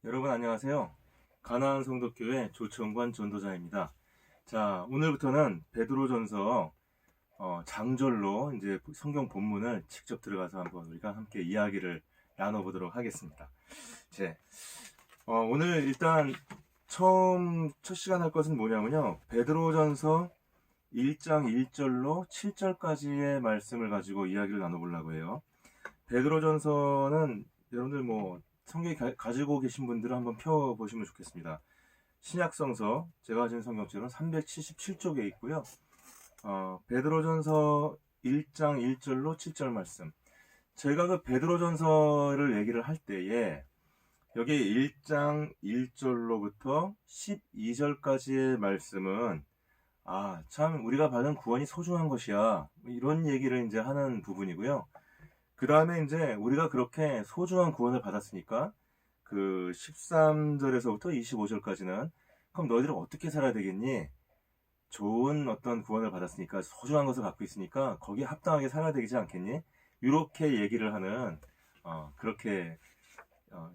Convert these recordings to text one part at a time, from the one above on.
여러분 안녕하세요. 가나안 성도교회 조청관 전도자입니다. 자, 오늘부터는 베드로전서 장절로 이제 성경 본문을 직접 들어가서 한번 우리가 함께 이야기를 나눠보도록 하겠습니다. 오늘 일단 첫 시간 할 것은 뭐냐면요. 베드로전서 1장 1절로 7절까지의 말씀을 가지고 이야기를 나눠보려고 해요. 베드로전서는 여러분들 성경 가지고 계신 분들은 한번 펴보시면 좋겠습니다. 신약성서 제가 가진 성경책은 377쪽에 있고요. 베드로전서 1장 1절로 7절 말씀. 제가 그 베드로전서를 얘기를 할 때에 여기 1장 1절로부터 12절까지의 말씀은 참 우리가 받은 구원이 소중한 것이야. 이런 얘기를 이제 하는 부분이고요. 그 다음에 이제 우리가 그렇게 소중한 구원을 받았으니까 그 13절에서부터 25절까지는 그럼 너희들은 어떻게 살아야 되겠니? 좋은 어떤 구원을 받았으니까 소중한 것을 갖고 있으니까 거기에 합당하게 살아야 되지 않겠니? 이렇게 얘기를 하는 그렇게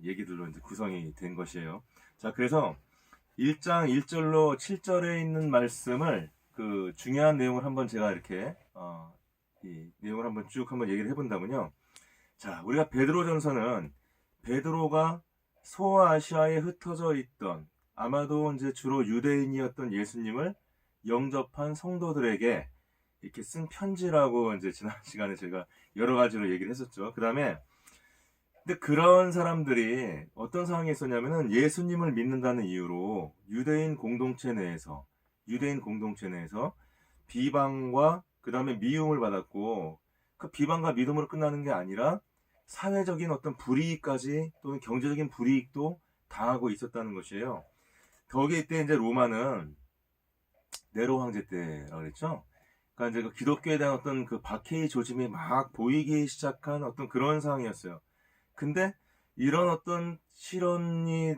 얘기들로 이제 구성이 된 것이에요. 자, 그래서 1장 1절로 7절에 있는 말씀을 그 중요한 내용을 한번 제가 이렇게 이 내용을 한번 쭉 한번 얘기를 해본다면요. 자, 우리가 베드로전서는 베드로가 소아시아에 흩어져 있던 아마도 이제 주로 유대인이었던 예수님을 영접한 성도들에게 이렇게 쓴 편지라고 이제 지난 시간에 제가 여러 가지로 얘기를 했었죠. 그 다음에 근데 그런 사람들이 어떤 상황에 있었냐면은 예수님을 믿는다는 이유로 유대인 공동체 내에서 비방과 그 다음에 미움을 받았고 그 비방과 믿음으로 끝나는 게 아니라 사회적인 어떤 불이익까지 또는 경제적인 불이익도 당하고 있었다는 것이에요. 거기에 이때 이제 로마는 네로 황제 때라고 그랬죠. 그러니까 이제 그 기독교에 대한 어떤 그 박해의 조짐이 막 보이기 시작한 어떤 그런 상황이었어요. 근데 이런 어떤 실언이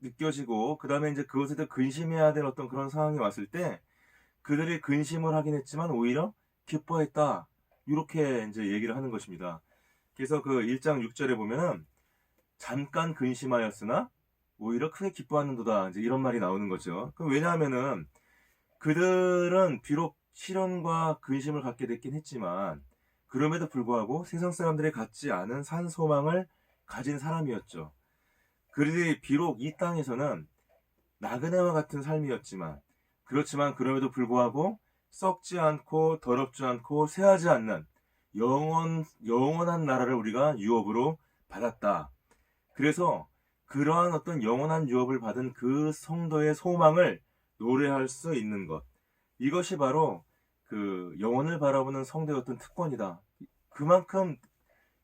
느껴지고 그 다음에 이제 그것에 대해 근심해야 될 어떤 그런 상황이 왔을 때 그들이 근심을 하긴 했지만 오히려 기뻐했다. 이렇게 이제 얘기를 하는 것입니다. 그래서 그 1장 6절에 보면은 잠깐 근심하였으나 오히려 크게 기뻐하는도다. 이제 이런 말이 나오는 거죠. 왜냐하면은 그들은 비록 시련과 근심을 갖게 됐긴 했지만 그럼에도 불구하고 세상 사람들이 갖지 않은 산 소망을 가진 사람이었죠. 그들이 비록 이 땅에서는 나그네와 같은 삶이었지만 그렇지만 그럼에도 불구하고 썩지 않고 더럽지 않고 쇠하지 않는 영원한 나라를 우리가 유업으로 받았다. 그래서 그러한 어떤 영원한 유업을 받은 그 성도의 소망을 노래할 수 있는 것. 이것이 바로 그 영혼을 바라보는 성도의 어떤 특권이다. 그만큼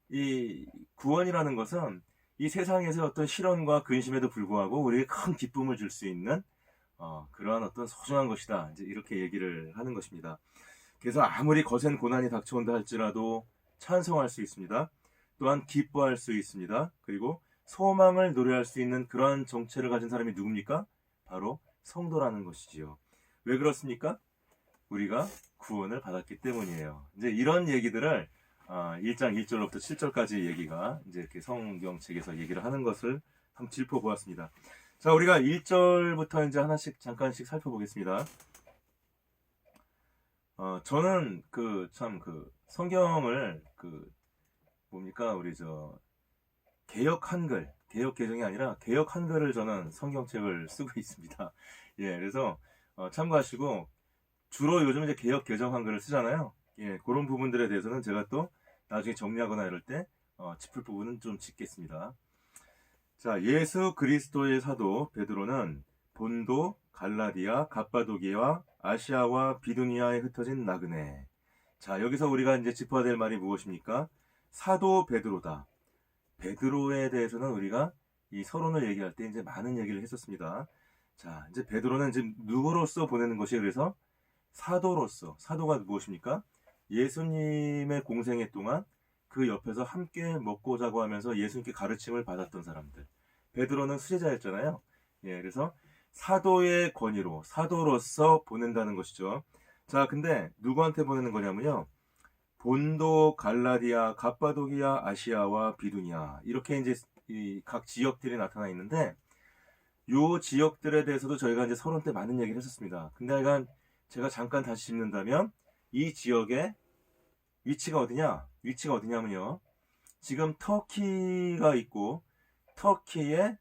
이 구원이라는 것은 이 세상에서 어떤 시련과 근심에도 불구하고 우리에게 큰 기쁨을 줄 수 있는 그러한 어떤 소중한 것이다. 이제 이렇게 얘기를 하는 것입니다. 그래서 아무리 거센 고난이 닥쳐온다 할지라도 찬송할 수 있습니다. 또한 기뻐할 수 있습니다. 그리고 소망을 노래할 수 있는 그러한 정체를 가진 사람이 누굽니까? 바로 성도라는 것이지요. 왜 그렇습니까? 우리가 구원을 받았기 때문이에요. 이제 이런 얘기들을 1장 1절로부터 7절까지 얘기가 이제 이렇게 성경책에서 얘기를 하는 것을 한번 짚어보았습니다. 자, 우리가 1절부터 이제 하나씩 잠깐씩 살펴보겠습니다. 저는 성경을 우리 개역 한글, 개역 개정이 아니라 개역 한글을 저는 성경책을 쓰고 있습니다. 예, 그래서 참고하시고 주로 요즘 이제 개역 개정 한글을 쓰잖아요. 예, 그런 부분들에 대해서는 제가 또 나중에 정리하거나 이럴 때 짚을 부분은 좀 짚겠습니다. 자, 예수 그리스도의 사도 베드로는 본도, 갈라디아, 갑바도기와 아시아와 비두니아에 흩어진 나그네. 자, 여기서 우리가 이제 짚어야 될 말이 무엇입니까? 사도 베드로다. 베드로에 대해서는 우리가 이 서론을 얘기할 때 이제 많은 얘기를 했었습니다. 자, 이제 베드로는 지금 누구로서 보내는 것이 그래서 사도가 무엇입니까? 예수님의 공생애 동안 그 옆에서 함께 먹고 자고 하면서 예수님께 가르침을 받았던 사람들. 베드로는 수제자였잖아요. 예, 그래서 사도의 권위로 사도로서 보낸다는 것이죠. 자, 근데 누구한테 보내는 거냐면요. 본도, 갈라디아, 갑바도기아, 아시아와 비두니아 이렇게 이제 이 각 지역들이 나타나 있는데 요 지역들에 대해서도 저희가 이제 서론 때 많은 얘기를 했었습니다. 근데 하여간 제가 잠깐 다시 짚는다면 이 지역의 위치가 어디냐? 위치가 어디냐면요. 지금 터키가 있고 터키의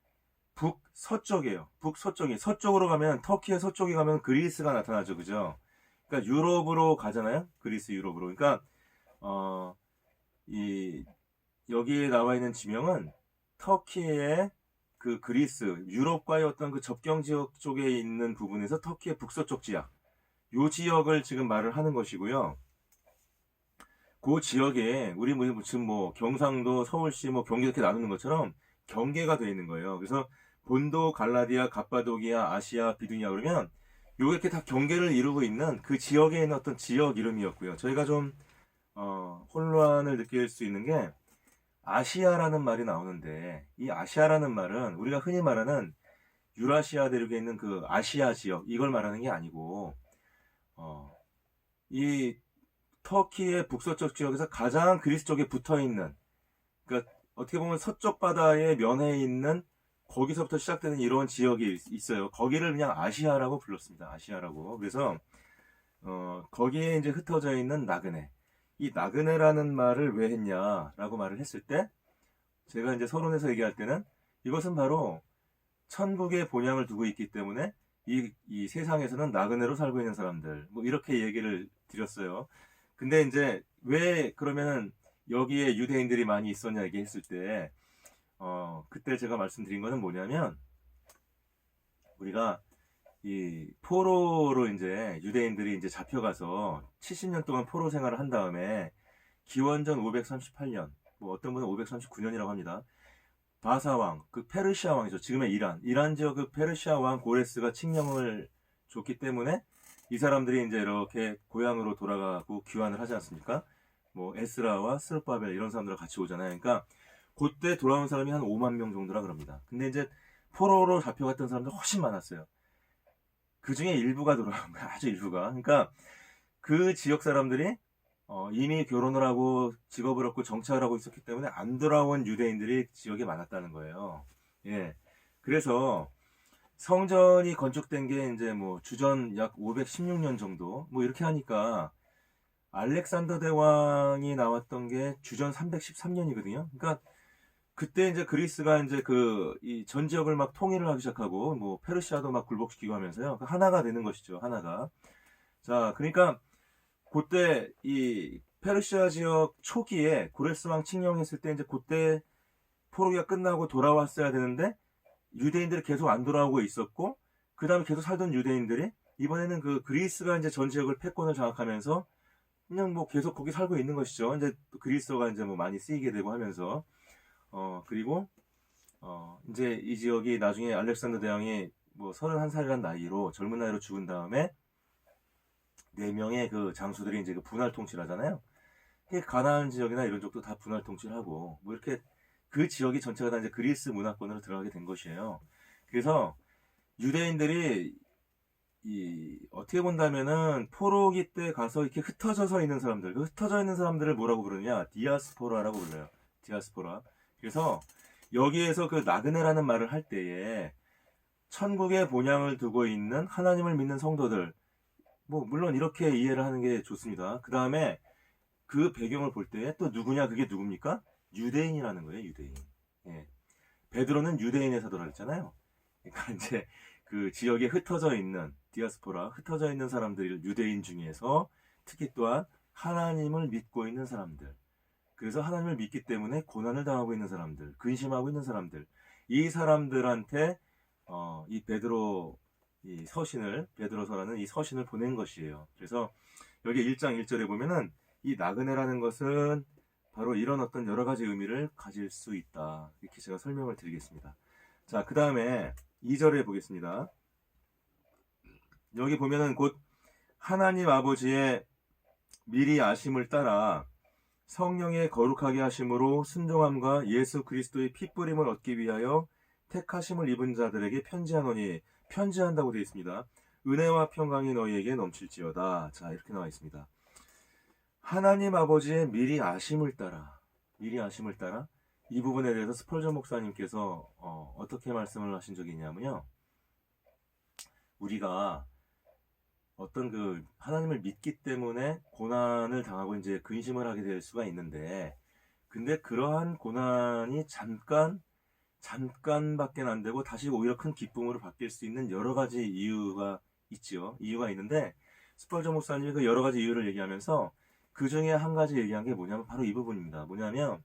북서쪽이에요. 북서쪽이 서쪽으로 가면 터키의 서쪽에 가면 그리스가 나타나죠. 그죠? 그러니까 유럽으로 가잖아요. 그리스 유럽으로. 그러니까 이 여기에 나와 있는 지명은 터키의 그 그리스 유럽과의 어떤 그 접경 지역 쪽에 있는 부분에서 터키의 북서쪽 지역 요 지역을 지금 말을 하는 것이고요. 그 지역에 우리 뭐 지금 뭐 경상도, 서울시, 뭐 경기 이렇게 나누는 것처럼 경계가 되어 있는 거예요. 그래서 본도, 갈라디아, 갑바도기아, 아시아, 비두니아 그러면 요게 이렇게 다 경계를 이루고 있는 그 지역에 있는 어떤 지역 이름이었고요. 저희가 좀 혼란을 느낄 수 있는 게 아시아라는 말이 나오는데 이 아시아라는 말은 우리가 흔히 말하는 유라시아 대륙에 있는 그 아시아 지역 이걸 말하는 게 아니고 이 터키의 북서쪽 지역에서 가장 그리스 쪽에 붙어 있는 그러니까 어떻게 보면 서쪽 바다의 면에 있는 거기서부터 시작되는 이런 지역이 있어요. 거기를 그냥 아시아라고 불렀습니다. 아시아라고. 그래서 거기에 이제 흩어져 있는 나그네. 이 나그네라는 말을 왜 했냐라고 말을 했을 때 제가 이제 서론에서 얘기할 때는 이것은 바로 천국의 본향을 두고 있기 때문에 이 세상에서는 나그네로 살고 있는 사람들 뭐 이렇게 얘기를 드렸어요. 근데 이제 왜 그러면은 여기에 유대인들이 많이 있었냐 얘기했을 때 그때 제가 말씀드린 거는 뭐냐면 우리가 이 포로로 이제 유대인들이 이제 잡혀가서 70년 동안 포로 생활을 한 다음에 기원전 538년 뭐 어떤 분은 539년이라고 합니다. 바사왕 그 페르시아 왕이죠. 지금의 이란 지역 그 페르시아 왕 고레스가 칙령을 줬기 때문에 이 사람들이 이제 이렇게 고향으로 돌아가고 귀환을 하지 않습니까? 뭐 에스라와 스룹바벨 이런 사람들과 같이 오잖아요. 그러니까 그때 돌아온 사람이 한 5만 명 정도라 그럽니다. 근데 이제 포로로 잡혀갔던 사람들 훨씬 많았어요. 그 중에 일부가 돌아온 거야. 아주 일부가. 그러니까 그 지역 사람들이 이미 결혼을 하고 직업을 얻고 정착을 하고 있었기 때문에 안 돌아온 유대인들이 지역에 많았다는 거예요. 예. 그래서 성전이 건축된 게 이제 뭐 주전 약 516년 정도 뭐 이렇게 하니까 알렉산더 대왕이 나왔던 게 주전 313년이거든요. 그러니까 그때 이제 그리스가 이제 그 이 전 지역을 막 통일을 하기 시작하고 뭐 페르시아도 막 굴복시키고 하면서요. 하나가 되는 것이죠. 하나가. 자, 그러니까 그때 이 페르시아 지역 초기에 고레스 왕 칙령했을 때 이제 그때 포로기가 끝나고 돌아왔어야 되는데 유대인들이 계속 안 돌아오고 있었고 그 다음에 계속 살던 유대인들이 이번에는 그 그리스가 이제 전 지역을 패권을 장악하면서 그냥 뭐 계속 거기 살고 있는 것이죠. 이제 그리스어가 이제 뭐 많이 쓰이게 되고 하면서 그리고 이제 이 지역이 나중에 알렉산더 대왕이 뭐 31살이란 나이로 젊은 나이로 죽은 다음에 4명의 그 장수들이 이제 그 분할 통치하잖아요. 가나안 지역이나 이런 쪽도 다 분할 통치하고 뭐 이렇게 그 지역이 전체가 다 이제 그리스 문화권으로 들어가게 된 것이에요. 그래서 유대인들이 어떻게 본다면은 포로기 때 가서 이렇게 흩어져서 있는 사람들, 그 흩어져 있는 사람들을 뭐라고 부르냐? 디아스포라라고 불러요. 디아스포라. 그래서 여기에서 그 나그네라는 말을 할 때에 천국의 본향을 두고 있는 하나님을 믿는 성도들, 뭐 물론 이렇게 이해를 하는 게 좋습니다. 그 다음에 그 배경을 볼 때 또 누구냐? 그게 누굽니까? 유대인이라는 거예요. 유대인. 예. 베드로는 유대인의 사도라 했잖아요. 그러니까 이제 그 지역에 흩어져 있는 디아스포라, 흩어져 있는 사람들, 유대인 중에서 특히 또한 하나님을 믿고 있는 사람들. 그래서 하나님을 믿기 때문에 고난을 당하고 있는 사람들, 근심하고 있는 사람들, 이 사람들한테 이 베드로 이 서신을 베드로서라는 이 서신을 보낸 것이에요. 그래서 여기 1장 1절에 보면은 이 나그네라는 것은 바로 이런 어떤 여러 가지 의미를 가질 수 있다. 이렇게 제가 설명을 드리겠습니다. 자, 그 다음에 2절에 보겠습니다. 여기 보면은 곧 하나님 아버지의 미리 아심을 따라 성령의 거룩하게 하심으로 순종함과 예수 그리스도의 핏부림을 얻기 위하여 택하심을 입은 자들에게 편지하노니 편지한다고 되어 있습니다. 은혜와 평강이 너희에게 넘칠지어다. 자, 이렇게 나와 있습니다. 하나님 아버지의 미리 아심을 따라 이 부분에 대해서 스펄전 목사님께서 어떻게 말씀을 하신 적이 있냐면요. 우리가 어떤 그 하나님을 믿기 때문에 고난을 당하고 이제 근심을 하게 될 수가 있는데, 근데 그러한 고난이 잠깐밖에 안 되고 다시 오히려 큰 기쁨으로 바뀔 수 있는 여러 가지 이유가 있지요. 이유가 있는데, 스펄전 목사님이 그 여러 가지 이유를 얘기하면서 그 중에 한 가지 얘기한 게 뭐냐면 바로 이 부분입니다. 뭐냐면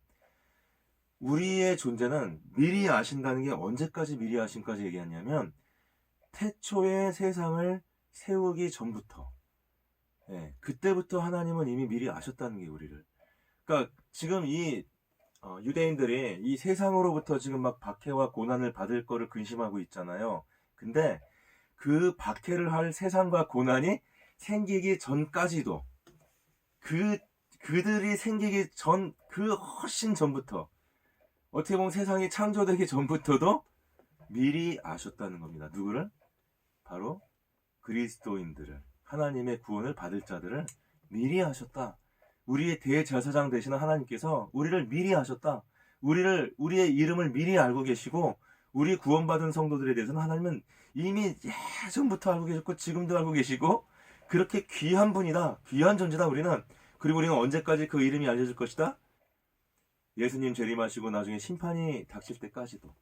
우리의 존재는 미리 아신다는 게 언제까지 미리 아심까지 얘기하냐면 태초에 세상을 세우기 전부터, 그때부터 하나님은 이미 미리 아셨다는 게 우리를. 그러니까 지금 이 유대인들이 이 세상으로부터 지금 막 박해와 고난을 받을 거를 근심하고 있잖아요. 근데 그 박해를 할 세상과 고난이 생기기 전까지도 그들이 생기기 전, 그 훨씬 전부터, 어떻게 보면 세상이 창조되기 전부터도 미리 아셨다는 겁니다. 누구를? 바로 그리스도인들을, 하나님의 구원을 받을 자들을 미리 아셨다. 우리의 대제사장 되시는 하나님께서 우리를 미리 아셨다. 우리의 이름을 미리 알고 계시고, 우리 구원받은 성도들에 대해서는 하나님은 이미 예전부터 알고 계셨고 지금도 알고 계시고, 그렇게 귀한 분이다, 귀한 존재다 우리는. 그리고 우리는 언제까지 그 이름이 알려질 것이다? 예수님 재림하시고 나중에 심판이 닥칠 때까지도.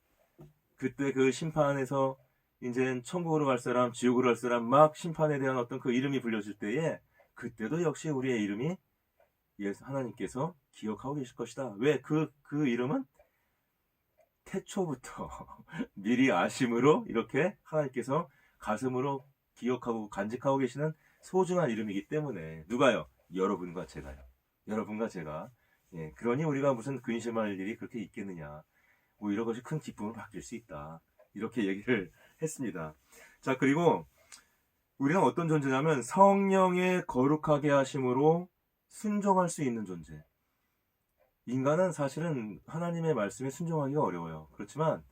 그때 그 심판에서 이제 천국으로 갈 사람, 지옥으로 갈 사람, 막 심판에 대한 어떤 그 이름이 불려질 때에, 그때도 역시 우리의 이름이 하나님께서 기억하고 계실 것이다. 왜? 그 이름은 태초부터 미리 아심으로 이렇게 하나님께서 가슴으로 기억하고 간직하고 계시는 소중한 이름이기 때문에. 누가요? 여러분과 제가요. 여러분과 제가. 그러니 우리가 무슨 근심할 일이 그렇게 있겠느냐. 오히려 그것이 큰 기쁨으로 바뀔 수 있다. 이렇게 얘기를 했습니다. 자, 그리고 우리는 어떤 존재냐면 성령의 거룩하게 하심으로 순종할 수 있는 존재. 인간은 사실은 하나님의 말씀에 순종하기가 어려워요. 그렇지만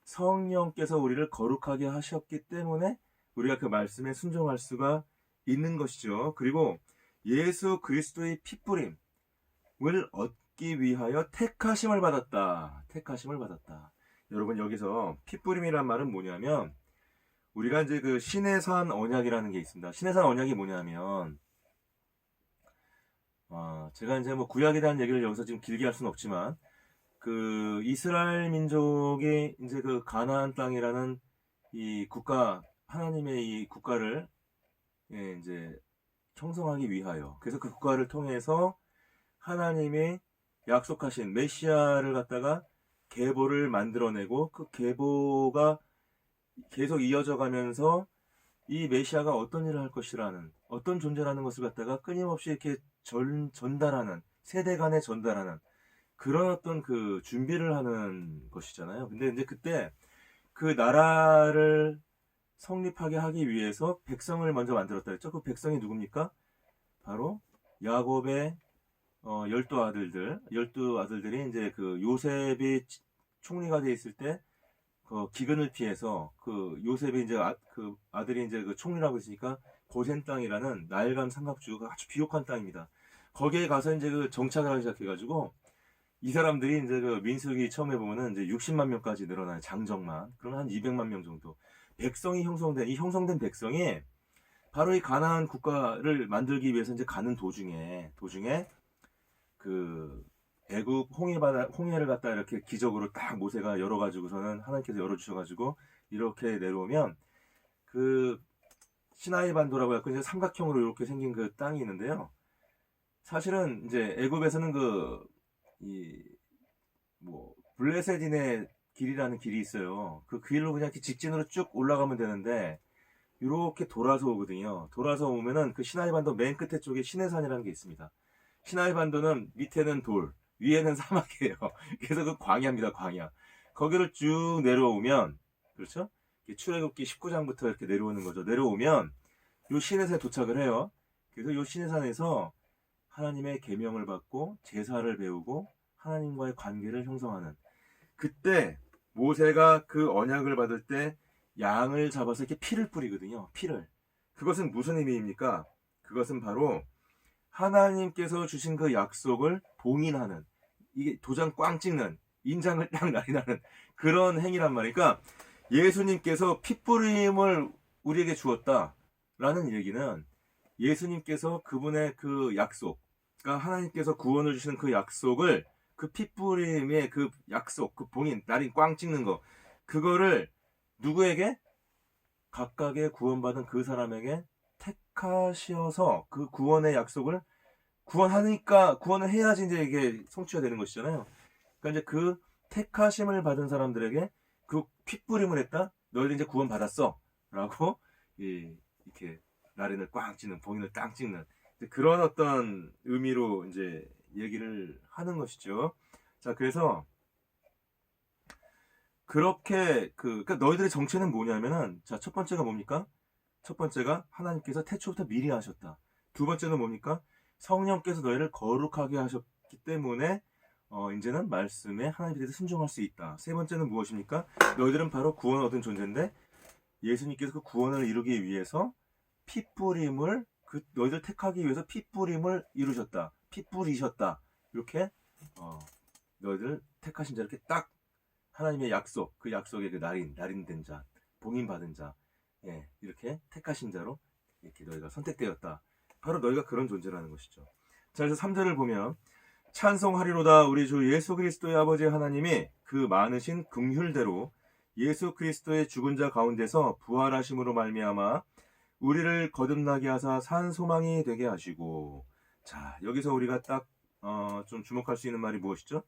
성령께서 우리를 거룩하게 하셨기 때문에 우리가 그 말씀에 순종할 수가 있는 것이죠. 그리고 예수 그리스도의 핏부림을 얻기 위하여 택하심을 받았다. 택하심을 받았다. 여러분, 여기서 핏부림이란 말은 뭐냐면, 우리가 이제 그 시내산 언약이라는 게 있습니다. 시내산 언약이 뭐냐면, 제가 이제 뭐 구약에 대한 얘기를 여기서 지금 길게 할 수는 없지만, 그 이스라엘 민족이 이제 그 가나안 땅이라는 이 국가, 하나님의 이 국가를 이제 형성하기 위하여, 그래서 그 국가를 통해서 하나님이 약속하신 메시아를 갖다가 계보를 만들어내고, 그 계보가 계속 이어져 가면서 이 메시아가 어떤 일을 할 것이라는, 어떤 존재라는 것을 갖다가 끊임없이 이렇게 전달하는, 세대 간에 전달하는 그런 어떤 그 준비를 하는 것이잖아요. 근데 이제 그때 그 나라를 성립하게 하기 위해서 백성을 먼저 만들었다 했죠. 그 백성이 누굽니까? 바로 야곱의 12아들들이 이제 그 요셉이 총리가 돼 있을 때 그 기근을 피해서 그 요셉이 이제 그 아들이 이제 그 총리라고 했으니까 고센 땅이라는 나일강 삼각주가 아주 비옥한 땅입니다. 거기에 가서 이제 그 정착을 하기 시작해가지고 이 사람들이 이제 그 민수기 처음에 보면은 이제 60만 명까지 늘어나요. 장정만. 그러면 한 200만 명 정도. 백성이 형성된, 이 형성된 백성이 바로 이 가나안 국가를 만들기 위해서 이제 가는 도중에 그 애굽 홍해를 갖다 이렇게 기적으로 딱 모세가 열어가지고서는 하나님께서 열어주셔가지고 이렇게 내려오면 그 시나이 반도라고 해서 이제 삼각형으로 이렇게 생긴 그 땅이 있는데요. 사실은 이제 애굽에서는 블레셋인의 길이라는 길이 있어요. 그 길로 그냥 이렇게 직진으로 쭉 올라가면 되는데 이렇게 돌아서 오거든요. 돌아서 오면은 그 시나이 반도 맨 끝에 쪽에 시내산이라는 게 있습니다. 시나이 반도는 밑에는 돌, 위에는 사막이에요. 그래서 그 광야입니다, 광야. 거기를 쭉 내려오면, 그렇죠? 출애굽기 19장부터 이렇게 내려오는 거죠. 내려오면 요 시내산에 도착을 해요. 그래서 요 시내산에서 하나님의 계명을 받고 제사를 배우고 하나님과의 관계를 형성하는, 그때 모세가 그 언약을 받을 때 양을 잡아서 이렇게 피를 뿌리거든요. 피를. 그것은 무슨 의미입니까? 그것은 바로 하나님께서 주신 그 약속을 봉인하는, 이게 도장 꽝 찍는, 인장을 딱 날인하는 그런 행위란 말이니까, 그러니까 예수님께서 핏부림을 우리에게 주었다라는 얘기는 예수님께서 그분의 그 약속, 그러니까 하나님께서 구원을 주시는 그 약속을, 그 핏부림의 그 약속, 그 봉인, 날인 꽝 찍는 거, 그거를 누구에게? 각각의 구원받은 그 사람에게 택하셔서 그 구원의 약속을 구원하니까, 구원을 해야지 이제 이게 성취가 되는 것이잖아요. 그러니까 이제 그 택하심을 받은 사람들에게 그 핏부림을 했다. 너희들 이제 구원 받았어. 라고 이렇게 나린을 꽝 찍는, 봉인을 땅 찍는 그런 어떤 의미로 이제 얘기를 하는 것이죠. 자, 그래서 그렇게 그러니까 너희들의 정체는 뭐냐면은, 자, 첫 번째가 뭡니까? 첫 번째가 하나님께서 태초부터 미리 하셨다. 두 번째는 뭡니까? 성령께서 너희를 거룩하게 하셨기 때문에 이제는 말씀에 하나님에 대해서 순종할 수 있다. 세 번째는 무엇입니까? 너희들은 바로 구원을 얻은 존재인데 예수님께서 그 구원을 이루기 위해서 핏부림을, 그 너희들 택하기 위해서 핏부림을 이루셨다. 핏부리셨다. 이렇게 너희들 택하신 자, 이렇게 딱 하나님의 약속, 그 약속의 그 날인된 자, 봉인받은 자, 예, 이렇게 택하신 자로 이렇게 너희가 선택되었다. 바로 너희가 그런 존재라는 것이죠. 자, 그래서 3절을 보면 찬송하리로다 우리 주 예수 그리스도의 아버지 하나님이 그 많으신 긍휼대로 예수 그리스도의 죽은 자 가운데서 부활하심으로 말미암아 우리를 거듭나게 하사 산 소망이 되게 하시고. 자, 여기서 우리가 딱 좀 주목할 수 있는 말이 무엇이죠?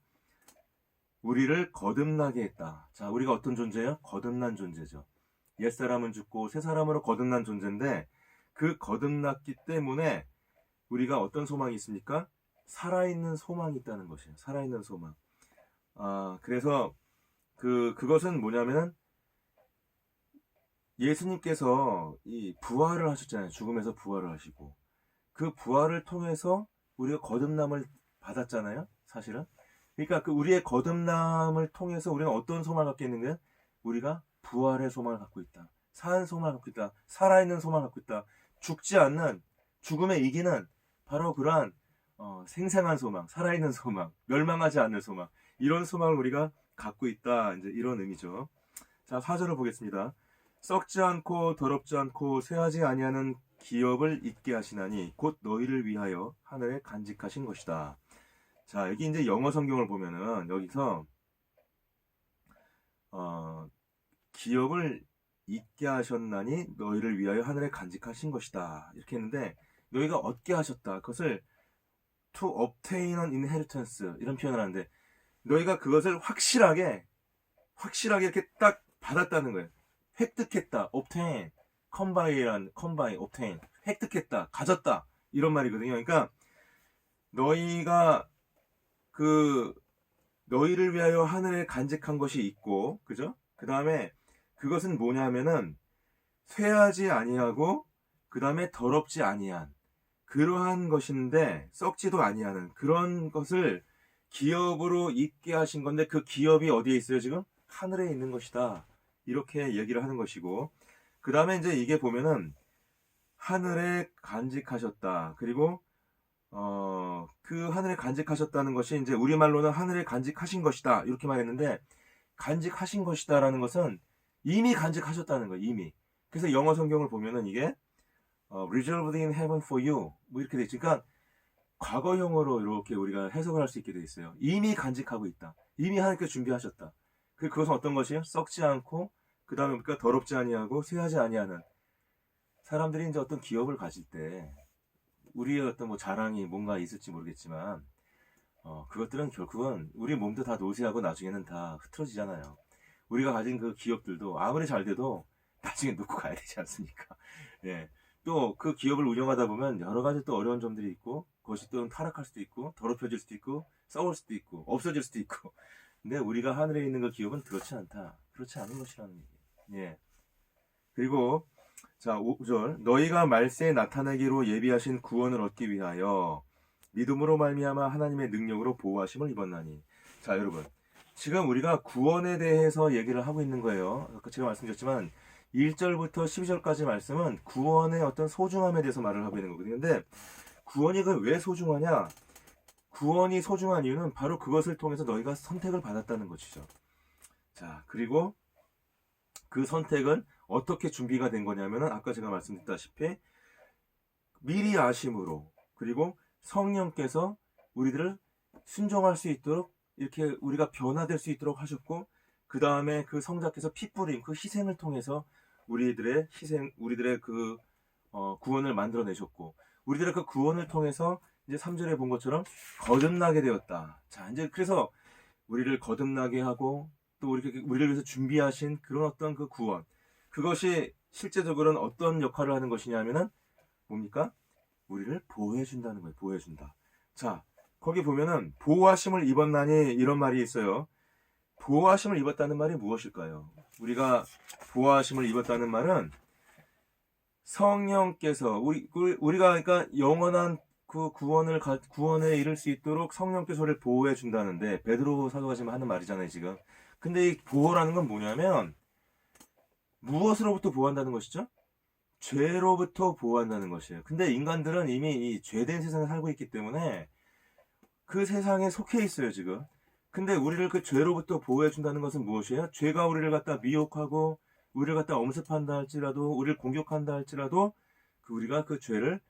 우리를 거듭나게 했다. 자, 우리가 어떤 존재예요? 거듭난 존재죠. 옛사람은 죽고 새 사람으로 거듭난 존재인데, 그 거듭났기 때문에 우리가 어떤 소망이 있습니까? 살아있는 소망이 있다는 것이에요. 살아있는 소망. 그래서 그것은 뭐냐면은 예수님께서 이 부활을 하셨잖아요. 죽음에서 부활을 하시고 그 부활을 통해서 우리가 거듭남을 받았잖아요. 사실은. 그러니까 그 우리의 거듭남을 통해서 우리는 어떤 소망을 갖게 있는 거예요? 우리가 부활의 소망을 갖고 있다. 산 소망을 갖고 있다. 살아있는 소망을 갖고 있다. 죽지 않는, 죽음에 이기는 바로 그러한 생생한 소망, 살아있는 소망, 멸망하지 않는 소망, 이런 소망을 우리가 갖고 있다. 이제 이런 의미죠. 자, 4절을 보겠습니다. 썩지 않고 더럽지 않고 쇠하지 아니하는 기업을 잊게 하시나니 곧 너희를 위하여 하늘에 간직하신 것이다. 자, 여기 이제 영어 성경을 보면은 여기서 기업을 잊게 하셨나니 너희를 위하여 하늘에 간직하신 것이다. 이렇게 했는데 너희가 얻게 하셨다. 그것을 to obtain an inheritance 이런 표현을 하는데 너희가 그것을 확실하게 이렇게 딱 받았다는 거예요. 획득했다. obtain, combine, obtain. 획득했다. 가졌다. 이런 말이거든요. 그러니까 너희가 너희를 위하여 하늘에 간직한 것이 있고, 그죠? 그 다음에 그것은 뭐냐면은 쇠하지 아니하고 그 다음에 더럽지 아니한 그러한 것인데, 썩지도 아니하는 그런 것을 기업으로 있게 하신 건데, 그 기업이 어디에 있어요? 지금 하늘에 있는 것이다. 이렇게 얘기를 하는 것이고, 그 다음에 이제 이게 보면은 하늘에 간직하셨다. 그리고 그 하늘에 간직하셨다는 것이 이제 우리말로는 하늘에 간직하신 것이다. 이렇게 말했는데, 간직하신 것이다 라는 것은 이미 간직하셨다는 거예요. 이미. 그래서 영어 성경을 보면은 이게 reserved in heaven for you 뭐 이렇게 돼 있죠. 그러니까 과거형으로 이렇게 우리가 해석을 할 수 있게 돼 있어요. 이미 간직하고 있다. 이미 하나님께서 준비하셨다. 그것은 어떤 것이에요? 썩지 않고, 그 다음에 우리가 더럽지 아니하고 쇠하지 아니하는. 사람들이 이제 어떤 기업을 가질 때 우리의 어떤 뭐 자랑이 뭔가 있을지 모르겠지만 그것들은 결국은 우리 몸도 다 노쇠하고 나중에는 다 흐트러지잖아요. 우리가 가진 그 기업들도 아무리 잘 돼도 나중에 놓고 가야 되지 않습니까? 예. 또 그 기업을 운영하다 보면 여러 가지 또 어려운 점들이 있고, 그것이 또 타락할 수도 있고, 더럽혀질 수도 있고, 썩을 수도 있고, 없어질 수도 있고. 근데 우리가 하늘에 있는 그 기업은 그렇지 않다. 그렇지 않은 것이라는 얘기. 예. 그리고 자, 5절. 너희가 말세에 나타내기로 예비하신 구원을 얻기 위하여 믿음으로 말미암아 하나님의 능력으로 보호하심을 입었나니. 자, 여러분. 지금 우리가 구원에 대해서 얘기를 하고 있는 거예요. 아까 제가 말씀드렸지만 1절부터 12절까지 말씀은 구원의 어떤 소중함에 대해서 말을 하고 있는 거거든요. 근데 구원이 왜 소중하냐? 구원이 소중한 이유는 바로 그것을 통해서 너희가 선택을 받았다는 것이죠. 자, 그리고 그 선택은 어떻게 준비가 된 거냐면은 아까 제가 말씀드렸다시피 미리 아심으로, 그리고 성령께서 우리들을 순종할 수 있도록 이렇게 우리가 변화될 수 있도록 하셨고, 그 다음에 그 성자께서 피 뿌림, 그 희생을 통해서 우리들의 그 구원을 만들어내셨고, 우리들의 그 구원을 통해서 이제 3절에 본 것처럼 거듭나게 되었다. 자, 이제 그래서 우리를 거듭나게 하고 또 우리를 위해서 준비하신 그런 어떤 그 구원, 그것이 실제적으로는 어떤 역할을 하는 것이냐면은 뭡니까? 우리를 보호해 준다는 거예요. 보호해 준다. 자, 거기 보면은 보호하심을 입었나니 이런 말이 있어요. 보호하심을 입었다는 말이 무엇일까요? 우리가 보호하심을 입었다는 말은 성령께서 우리가 그러니까 영원한 그 구원에 이를 수 있도록 성령께서 우리를 보호해 준다는데, 베드로 사도가 지금 하는 말이잖아요, 지금. 근데 이 보호라는 건 뭐냐면 무엇으로부터 보호한다는 것이죠? 죄로부터 보호한다는 것이에요. 근데 인간들은 이미 이 죄된 세상에 살고 있기 때문에 그 세상에 속해 있어요, 지금. 근데 우리를 그 죄로부터 보호해 준다는 것은 무엇이에요? 죄가 우리를 갖다 미혹하고 우리를 갖다 엄습한다 할지라도, 우리를 공격한다 할지라도 우리가 그 죄를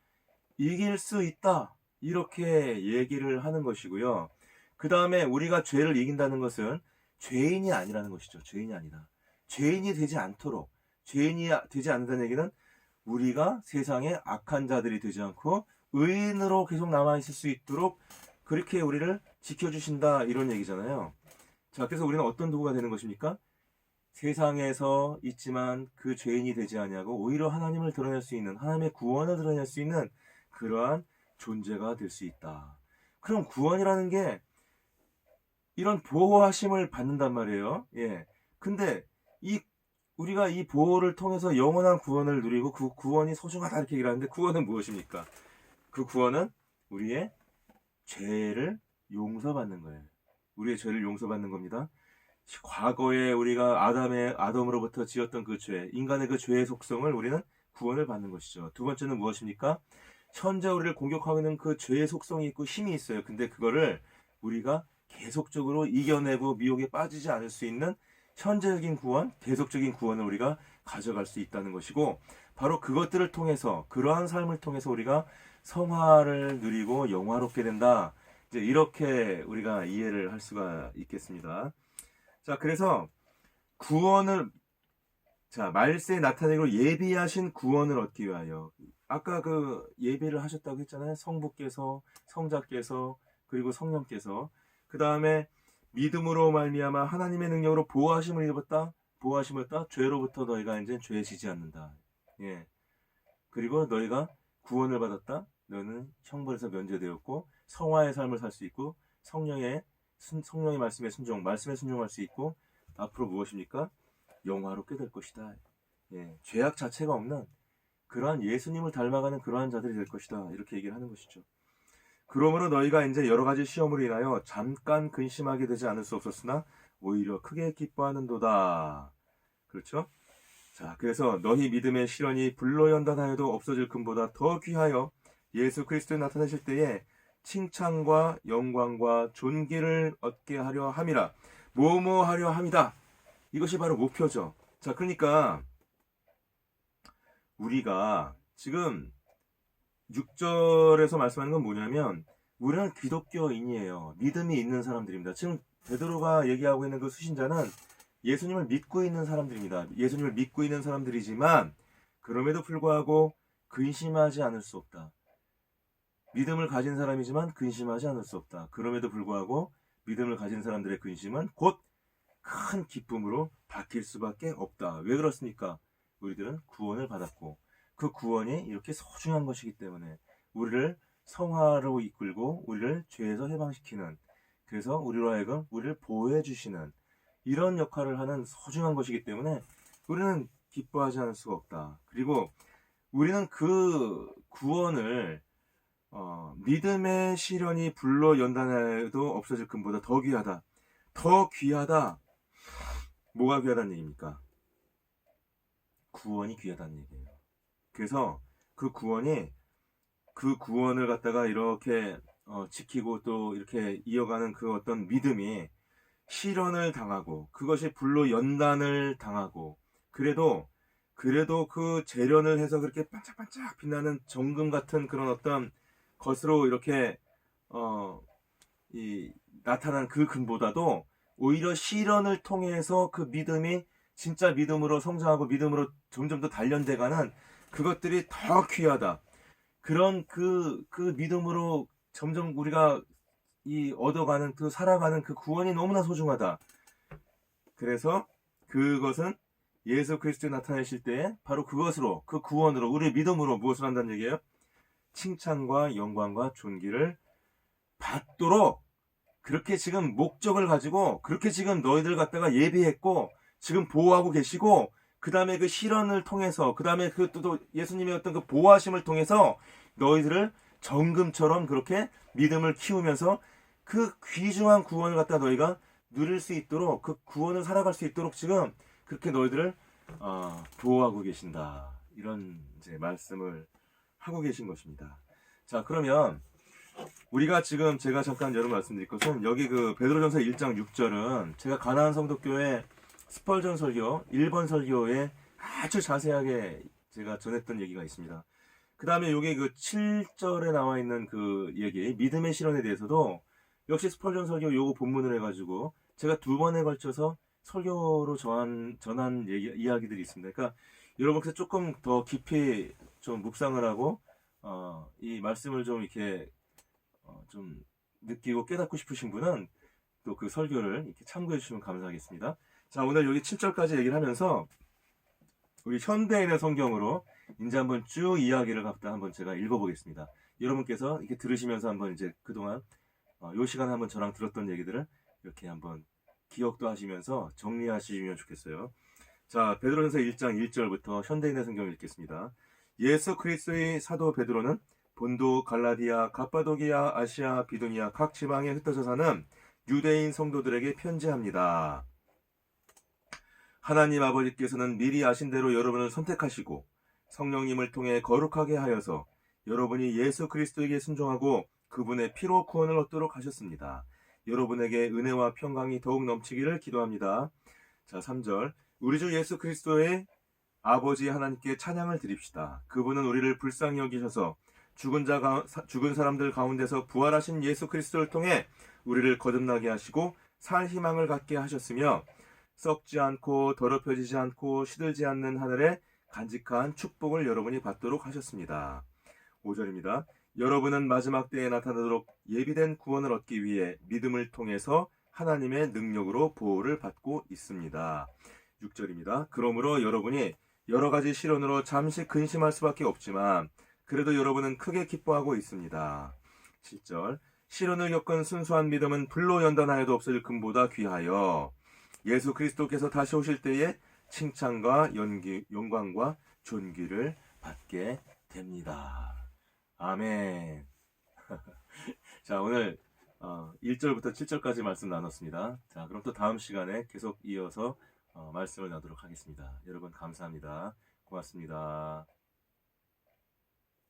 이길 수 있다, 이렇게 얘기를 하는 것이고요. 그 다음에 우리가 죄를 이긴다는 것은 죄인이 아니라는 것이죠. 죄인이 아니다. 죄인이 되지 않도록, 죄인이 되지 않는다는 얘기는 우리가 세상에 악한 자들이 되지 않고 의인으로 계속 남아있을 수 있도록 그렇게 우리를 지켜주신다, 이런 얘기잖아요. 자, 그래서 우리는 어떤 도구가 되는 것입니까? 세상에서 있지만 그 죄인이 되지 아니하고 오히려 하나님을 드러낼 수 있는, 하나님의 구원을 드러낼 수 있는 그러한 존재가 될 수 있다. 그럼 구원이라는 게 이런 보호하심을 받는단 말이에요. 예. 근데 우리가 이 보호를 통해서 영원한 구원을 누리고 그 구원이 소중하다, 이렇게 얘기를 하는데, 구원은 무엇입니까? 그 구원은 우리의 죄를 용서받는 거예요. 우리의 죄를 용서받는 겁니다. 과거에 우리가 아담으로부터 지었던 그 죄, 인간의 그 죄의 속성을 우리는 구원을 받는 것이죠. 두 번째는 무엇입니까? 현재 우리를 공격하고 있는 그 죄의 속성이 있고 힘이 있어요. 근데 그거를 우리가 계속적으로 이겨내고 미혹에 빠지지 않을 수 있는 현재적인 구원, 계속적인 구원을 우리가 가져갈 수 있다는 것이고, 바로 그것들을 통해서, 그러한 삶을 통해서 우리가 성화를 누리고 영화롭게 된다. 이제 이렇게 우리가 이해를 할 수가 있겠습니다. 자, 그래서 말세에 나타내기로 예비하신 구원을 얻기 위하여, 아까 그 예비를 하셨다고 했잖아요. 성부께서, 성자께서, 그리고 성령께서. 그 다음에 믿음으로 말미암아 하나님의 능력으로 보호하심을 입었다. 보호하심을 얻다. 죄로부터 너희가 이제 죄 지지 않는다. 예. 그리고 너희가 구원을 받았다. 너는 형벌에서 면제되었고 성화의 삶을 살 수 있고 성령의 말씀에 순종할 수 있고, 앞으로 무엇입니까? 영화롭게 될 것이다. 예. 죄악 자체가 없는 그러한 예수님을 닮아가는 그러한 자들이 될 것이다, 이렇게 얘기를 하는 것이죠. 그러므로 너희가 이제 여러 가지 시험으로 인하여 잠깐 근심하게 되지 않을 수 없었으나 오히려 크게 기뻐하는도다. 그렇죠? 자, 그래서 너희 믿음의 시련이 불로 연단하여도 없어질 금보다 더 귀하여 예수 그리스도에 나타나실 때에 칭찬과 영광과 존귀를 얻게 하려 함이라. 뭐뭐 하려 함이다. 이것이 바로 목표죠. 자, 그러니까 우리가 지금 6절에서 말씀하는 건 뭐냐면, 우리는 기독교인이에요. 믿음이 있는 사람들입니다. 지금 베드로가 얘기하고 있는 그 수신자는 예수님을 믿고 있는 사람들입니다. 예수님을 믿고 있는 사람들이지만 그럼에도 불구하고 근심하지 않을 수 없다. 믿음을 가진 사람이지만 근심하지 않을 수 없다. 그럼에도 불구하고 믿음을 가진 사람들의 근심은 곧 큰 기쁨으로 바뀔 수밖에 없다. 왜 그렇습니까? 우리들은 구원을 받았고 그 구원이 이렇게 소중한 것이기 때문에 우리를 성화로 이끌고 우리를 죄에서 해방시키는, 그래서 우리로 하여금 우리를 보호해 주시는 이런 역할을 하는 소중한 것이기 때문에 우리는 기뻐하지 않을 수가 없다. 그리고 우리는 그 구원을 믿음의 시련이 불로 연단해도 없어질 금보다 더 귀하다. 더 귀하다. 뭐가 귀하다는 얘기입니까? 구원이 귀하다는 얘기예요. 그래서 그 구원을 갖다가 이렇게 지키고 또 이렇게 이어가는 그 어떤 믿음이 시련을 당하고 그것이 불로 연단을 당하고 그래도 그 재련을 해서 그렇게 반짝반짝 빛나는 정금 같은 그런 어떤 것으로 이렇게 어, 나타난 그 금보다도 오히려 시련을 통해서 그 믿음이 진짜 믿음으로 성장하고 믿음으로 점점 더 단련돼가는 그것들이 더 귀하다. 그런 그 믿음으로 점점 우리가 얻어가는 살아가는 그 구원이 너무나 소중하다. 그래서 그것은 예수 그리스도에 나타내실 때 바로 그것으로 그 구원으로 우리의 믿음으로 무엇을 한다는 얘기예요? 칭찬과 영광과 존귀를 받도록 그렇게 지금 목적을 가지고 그렇게 지금 너희들 갖다가 예비했고 지금 보호하고 계시고 그 다음에 그 실현을 통해서 그 다음에 또 예수님의 어떤 그 보호하심을 통해서 너희들을 정금처럼 그렇게 믿음을 키우면서 그 귀중한 구원을 갖다 너희가 누릴 수 있도록 그 구원을 살아갈 수 있도록 지금 그렇게 너희들을 보호하고 계신다. 이런 이제 말씀을 하고 계신 것입니다. 자, 그러면 우리가 지금 제가 잠깐 여러분 말씀드릴 것은 여기 그 베드로전서 1장 6절은 제가 가나안 성도교회 스펄전 설교 1번 설교에 아주 자세하게 제가 전했던 얘기가 있습니다. 그 다음에 요게 그 7절에 나와 있는 그 얘기 믿음의 실현에 대해서도 역시 스펄전 설교 요거 본문을 해가지고 제가 2번에 걸쳐서 설교로 전한 이야기들이 있습니다. 그러니까 여러분께서 조금 더 깊이 좀 묵상을 하고 이 말씀을 좀 이렇게 좀 느끼고 깨닫고 싶으신 분은 또 그 설교를 이렇게 참고해 주시면 감사하겠습니다. 자, 오늘 여기 7절까지 얘기를 하면서 우리 현대인의 성경으로 이제 한번 쭉 이야기를 갖다 한번 제가 읽어보겠습니다. 여러분께서 이렇게 들으시면서 한번 이제 그동안 요 시간에 한번 저랑 들었던 얘기들을 이렇게 한번 기억도 하시면서 정리하시면 좋겠어요. 자, 베드로전서 1장 1절부터 현대인의 성경을 읽겠습니다. 예수 그리스도의 사도 베드로는 본도, 갈라디아, 갑바도기아, 아시아, 비두니아 각 지방에 흩어져 사는 유대인 성도들에게 편지합니다. 하나님 아버지께서는 미리 아신 대로 여러분을 선택하시고 성령님을 통해 거룩하게 하여서 여러분이 예수 그리스도에게 순종하고 그분의 피로 구원을 얻도록 하셨습니다. 여러분에게 은혜와 평강이 더욱 넘치기를 기도합니다. 자, 3절. 우리 주 예수 그리스도의 아버지 하나님께 찬양을 드립시다. 그분은 우리를 불쌍히 여기셔서 죽은 사람들 가운데서 부활하신 예수 그리스도를 통해 우리를 거듭나게 하시고 살 희망을 갖게 하셨으며 썩지 않고 더럽혀지지 않고 시들지 않는 하늘의 간직한 축복을 여러분이 받도록 하셨습니다. 5절입니다. 여러분은 마지막 때에 나타나도록 예비된 구원을 얻기 위해 믿음을 통해서 하나님의 능력으로 보호를 받고 있습니다. 6절입니다. 그러므로 여러분이 여러 가지 시련으로 잠시 근심할 수밖에 없지만 그래도 여러분은 크게 기뻐하고 있습니다. 7절. 시련을 겪은 순수한 믿음은 불로 연단하여도 없을 금보다 귀하여 예수 그리스도께서 다시 오실 때에 칭찬과 영광과 존귀를 받게 됩니다. 아멘. 자, 오늘 1절부터 7절까지 말씀 나눴습니다. 자, 그럼 또 다음 시간에 계속 이어서 말씀을 나누도록 하겠습니다. 여러분 감사합니다. 고맙습니다.